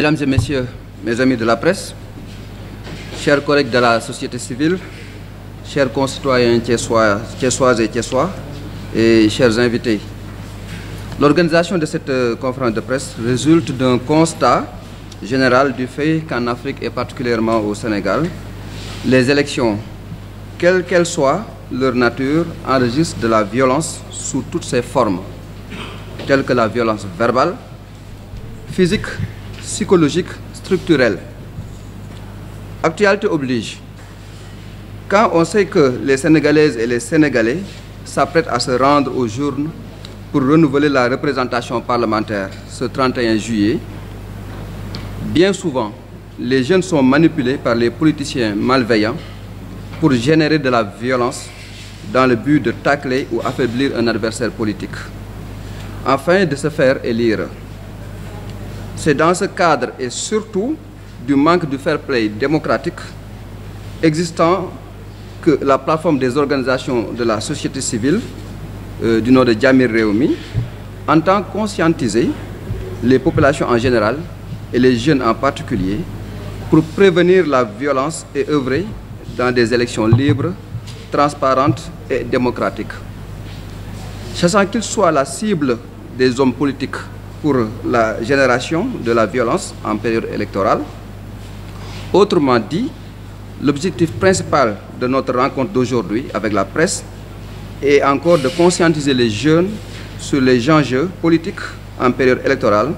Mesdames et messieurs, mes amis de la presse, chers collègues de la société civile, chers concitoyens thiessoises et thiessois, et chers invités, l'organisation de cette conférence de presse résulte d'un constat général du fait qu'en Afrique et particulièrement au Sénégal, les élections, quelle qu'elle soit leur nature, enregistrent de la violence sous toutes ses formes, telles que la violence verbale, physique, psychologique, structurelle. Actualité oblige. Quand on sait que les Sénégalaises et les Sénégalais s'apprêtent à se rendre aux urnes pour renouveler la représentation parlementaire ce 31 juillet, bien souvent, les jeunes sont manipulés par les politiciens malveillants pour générer de la violence dans le but de tacler ou affaiblir un adversaire politique, afin de se faire élire. C'est dans ce cadre et surtout du manque du fair play démocratique existant que la plateforme des organisations de la société civile du nom de Jamil Réumi entend conscientiser les populations en général et les jeunes en particulier pour prévenir la violence et œuvrer dans des élections libres, transparentes et démocratiques. Sachant qu'ils soient la cible des hommes politiques pour la génération de la violence en période électorale. Autrement dit, l'objectif principal de notre rencontre d'aujourd'hui avec la presse est encore de conscientiser les jeunes sur les enjeux politiques en période électorale,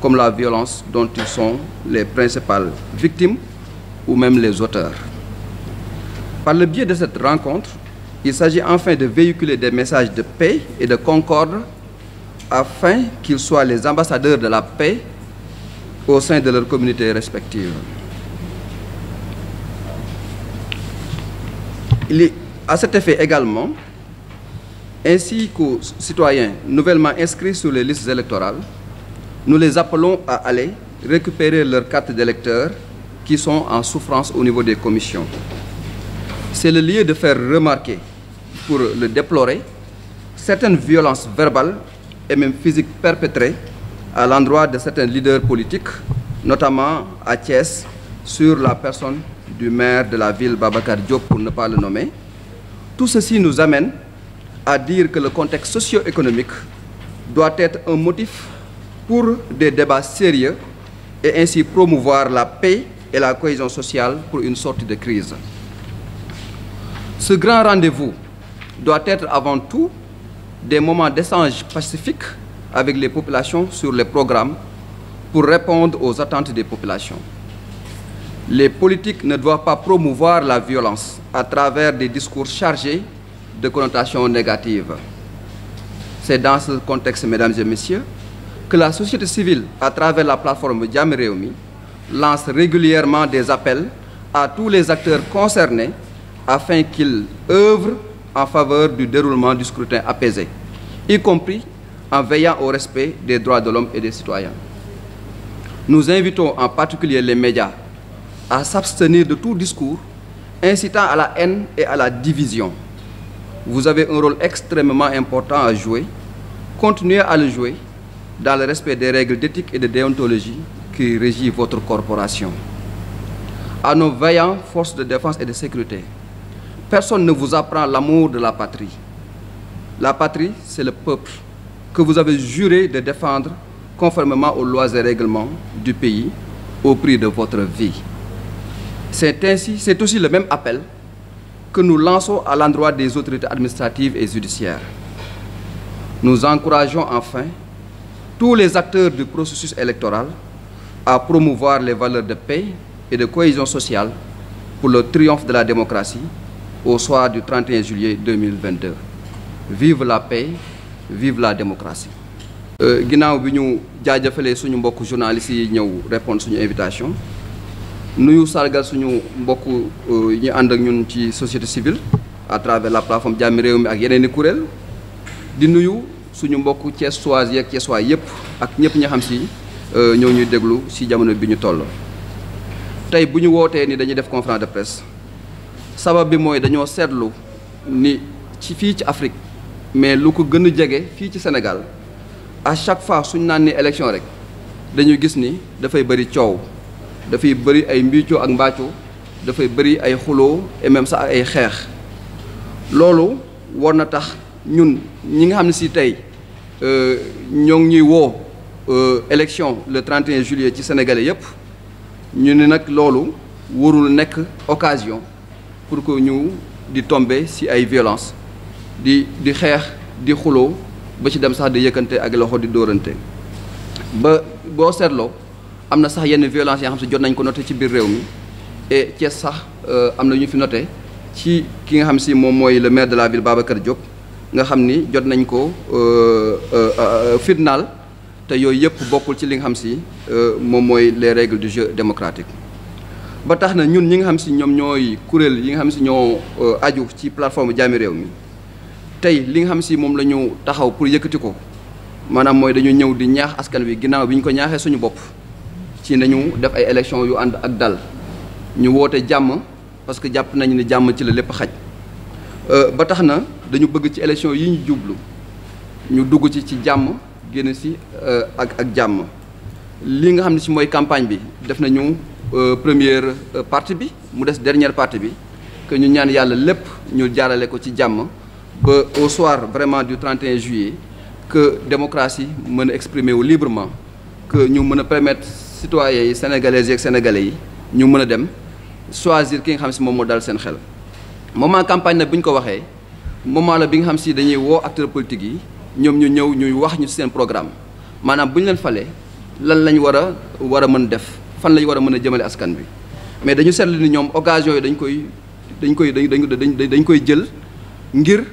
comme la violence dont ils sont les principales victimes ou même les auteurs. Par le biais de cette rencontre, il s'agit enfin de véhiculer des messages de paix et de concorde afin qu'ils soient les ambassadeurs de la paix au sein de leurs communautés respectives. Il est à cet effet également, ainsi qu'aux citoyens nouvellement inscrits sur les listes électorales, nous les appelons à aller récupérer leurs cartes d'électeurs qui sont en souffrance au niveau des commissions. C'est le lieu de faire remarquer, pour le déplorer, certaines violences verbales et même physiques perpétrées à l'endroit de certains leaders politiques, notamment à Thiès, sur la personne du maire de la ville, Babacar Diop, pour ne pas le nommer. Tout ceci nous amène à dire que le contexte socio-économique doit être un motif pour des débats sérieux et ainsi promouvoir la paix et la cohésion sociale pour une sortie de crise. Ce grand rendez-vous doit être avant tout des moments d'échange pacifique avec les populations sur les programmes pour répondre aux attentes des populations. Les politiques ne doivent pas promouvoir la violence à travers des discours chargés de connotations négatives. C'est dans ce contexte, mesdames et messieurs, que la société civile, à travers la plateforme Jamil Réumi, lance régulièrement des appels à tous les acteurs concernés afin qu'ils œuvrent en faveur du déroulement du scrutin apaisé, y compris en veillant au respect des droits de l'homme et des citoyens. Nous invitons en particulier les médias à s'abstenir de tout discours incitant à la haine et à la division. Vous avez un rôle extrêmement important à jouer. Continuez à le jouer dans le respect des règles d'éthique et de déontologie qui régissent votre corporation. À nos vaillants forces de défense et de sécurité, personne ne vous apprend l'amour de la patrie. La patrie, c'est le peuple que vous avez juré de défendre conformément aux lois et règlements du pays au prix de votre vie. C'est aussi le même appel que nous lançons à l'endroit des autorités administratives et judiciaires. Nous encourageons enfin tous les acteurs du processus électoral à promouvoir les valeurs de paix et de cohésion sociale pour le triomphe de la démocratie au soir du 31 juillet 2022. Vive la paix, vive la démocratie. Ginnaaw bi ñu jaajëfalee suñu mbokk journalistes yi ñëw répondre suñu invitation nuyu sargal suñu mbokk ñu ànd ak ñun ci société civile à travers la plateforme Jamil Réumi ak yeneen i kuréel di nuyu suñu mbokk thiessois yi ak thiessois yëpp ak ñëpp ñi xam si ñoo ñuy déglu si jamono bi ñu toll. Tey bu ñu wootee ni dañuy def conférence de presse sabab bi mooy dañoo seetlu ni fii ci Afrique mais lu ko gën a jege fii ci Sénégal à chaque fois suñu naan ni élection rek dañuy gis ni dafay bëri coow dafay bëri ay mbiicoo ak mbaacoo dafay bëri ay xuloo et même sax ay xeex loolu war na tax ñun ñi nga xam ne si tey ñoo ngi ñuy woo élection le 31 juillet ci sénégalais yépp ñu ne nag loolu warul nekk occasion pour que ñu di tomber ci ay violence di xeex di xuloo ba ci dem sax di yëkkante ak loxo di dóorante ba boo seetloo am na sax yenn violence yoo xam si jot nañ ko noté ci biir réew mi et Thiès sax am na ñu fi noté ci ki nga xam si moom mooy le maire de la ville Babacar Diop nga xam ni jot nañ ko fitnaal te yooyu yëpp bokkul ci li nga xam si moom mooy les règles du jeu démocratique ba tax na ñun ñi nga xam si ñoom ñooy kuréel yi nga xam si ñoo aju ci plateforme Jàmmi Réew mi tey li nga xam si moom la ñu taxaw pour yëkkati ko maanaam mooy dañu ñëw di ñaax askan wi ginnaaw bi ñu ko ñaaxee suñu bopp ci nañu def ay élections yu ànd ak dal ñu woote jàmm parce que jàpp nañu ne jàmm ci la lépp xaj ba tax na dañu bëgg ci élections yi ñu jublu ñu dugg ci jàmm génn si ak jàmm li nga xam ne si mooy campagne bi def nañu première partie bi mu des dernière partie bi que ñu ñaan yàlla lépp ñu jaarale ko ci jàmm ba au soir vraiment du 31 juillet que démocratie mën a exprimer wu librement que ñu mën a permettre citoyens yi sénégalaises yeeg sénégalais yi ñu mën a dem choisir ki nga xam si moom moo dal seen xel moment campagne nag bu ñu ko waxee moment la bi nga xam si dañuy woo acteurs politiques yi ñoom ñu ñëw ñuy wax ñu seen programme maanaam bu ñu leen falee lan lañ war a mën def fan lañ war a mën a jëmale askan bi mais dañu seetlu ni ñoom occasion yi dañ koy jël ngir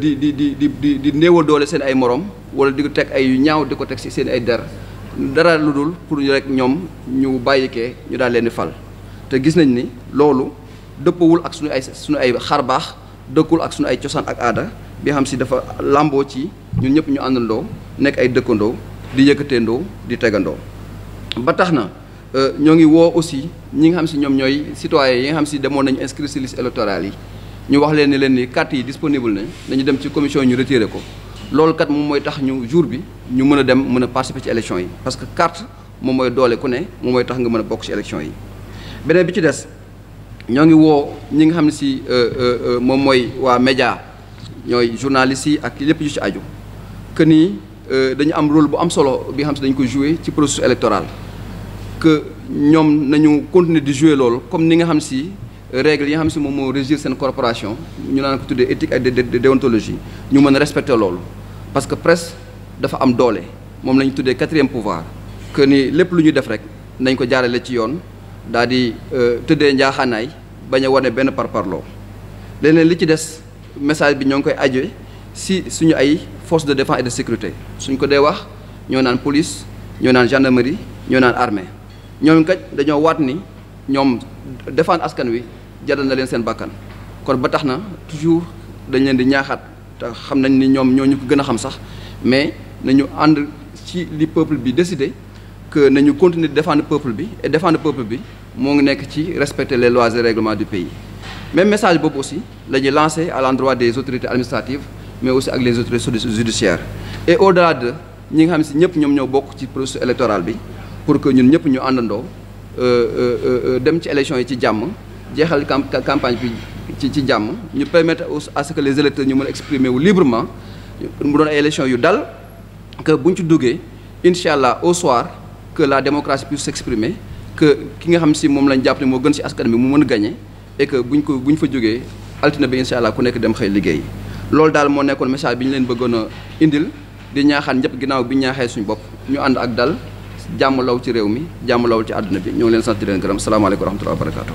di néewal doole seen ay morom wala di ko teg ay yu ñaaw di ko teg ci seen ay dara lu dul pour rek ñoom ñu bàyyikee ñu daal leen di fal te gis nañ ni loolu dëppawul ak suñu ay xarbaax dëkkul ak suñu ay cosaan ak aada bi xam si dafa làmboo ci ñun ñëpp ñu àndandoo nekk ay dëkkandoo di yëkkateendoo di tegandoo ba tax na ñoo ngi woo aussi ñi nga xam si ñoom ñooy citoyens yi nga xam si demoon nañu inscrire ci liste électorale yi ñu wax leen ni carte yi disponible nañu dem ci commission ñu retiré ko loolu kat moom mooy tax ñu jour bi ñu mën a dem mën a participer ci élection yi parce que carte moom mooy doole ku ne moom mooy tax nga mën a bokk ci élection yi beneen bi ci des ñoo ngi woo ñi nga xam ne si moom mooy waa média ñooy journalistes yi ak lépp yu ci aju que ni dañu am rôle bu am solo bi nga xam si dañu ko jouer ci processus électoral que ñoom nañu continuer di jouer loolu comme ni nga xam si règles yi nga xam si moom moo régir seen corporation ñu naan ko tuddee éthique ak déontologie ñu mën a respecter loolu parce que presse dafa am doole moom la ñu tuddee quatrième pouvoir que ni lépp lu ñu def rek nañ ko jaarale ci yoon daal di tëddee njaaxaanaay bañ a wane benn parparloo leneen li ci des message bi ñoo ngi koy ajee si suñu ay forces de défense et de sécurité suñ ko dee wax ñoo naan police ñoo naan gendarmerie ñoo naan armée ñoom kat dañoo waat ni ñoom défendre askan wi jaral na leen seen bakkan kon ba tax na toujours dañ leen di ñaaxaat te xam nañ ni ñoom ñoo ñu ko gën a xam sax mais nañu ànd ci li peuple bi décidé que nañu continuer de défendre peuple bi et défendre peuple bi moo ngi nekk ci respecter les lois et règlements du pays. même message boobu aussi la ñuy lancé à l'endroit des autorités administratives mais aussi ak les autorités judiciaires et au-delà de ñi nga xam si ñëpp ñoom ñoo bokk ci processus électoral bi pour que ñun ñëpp ñu àndandoo dem ci élection yi ci jàmm jeexal campagne bi ci jàmm ñu permettre à ce que les électeurs ñu mën a exprimer wu librement mu doon ay élection yu dal que bu ñu ci duggee incha allah au soir que la démocratie puisse s'exprimer que ki nga xam si moom lañ jàpp ne moo gën si askan bi mu mën a gagner et que bu ñu fa jógee altine bi incha allah ku nekk dem xëy liggéey loolu daal moo nekkoon message bi ñu leen bëggoon a indil di ñaaxaan ñëpp ginnaaw bi ñu ñaaxee suñu bopp ñu ànd ak dal jàmm law ci réew mi jàmm law ci àdduna bi ñoo ngi leen sant di leen gërëm salaamaaleykum wa rahmatullahi wa barakatuh